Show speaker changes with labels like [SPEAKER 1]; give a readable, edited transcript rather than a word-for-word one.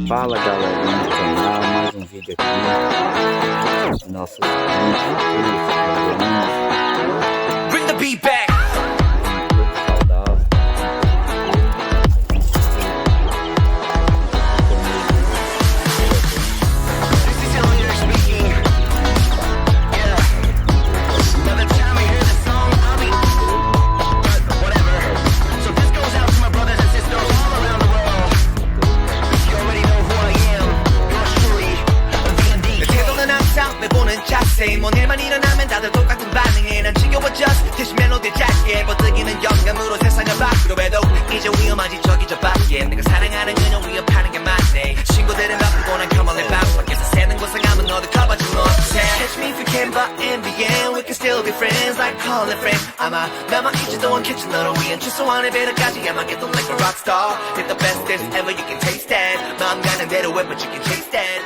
[SPEAKER 1] Fala galerinha do canal, mais um vídeo aqui. Nossos
[SPEAKER 2] Bring the beat back. 뭔 일만 일어나면 다들 똑같은 반응에 난 지겨워져 대신 멜로디 짧게 버티기는 영감으로 세상을 바꾸려 해도 이제 위험하지 저기 저 밖에 내가 사랑하는 그녀 위협하는 게 맞네 친구들은 바쁘고 난 come on 내 방 밖에서 새는 고생하면 너도 커버지 뭐 Catch me if you can but in the end we can still be friends like call it friend 아마 나만 잊지도 않겠지 너를 위한 최소한의 배려까지 I'ma get them like a rock star Hit the best dance ever you can taste that 마음 가는 대로 해 but you can chase that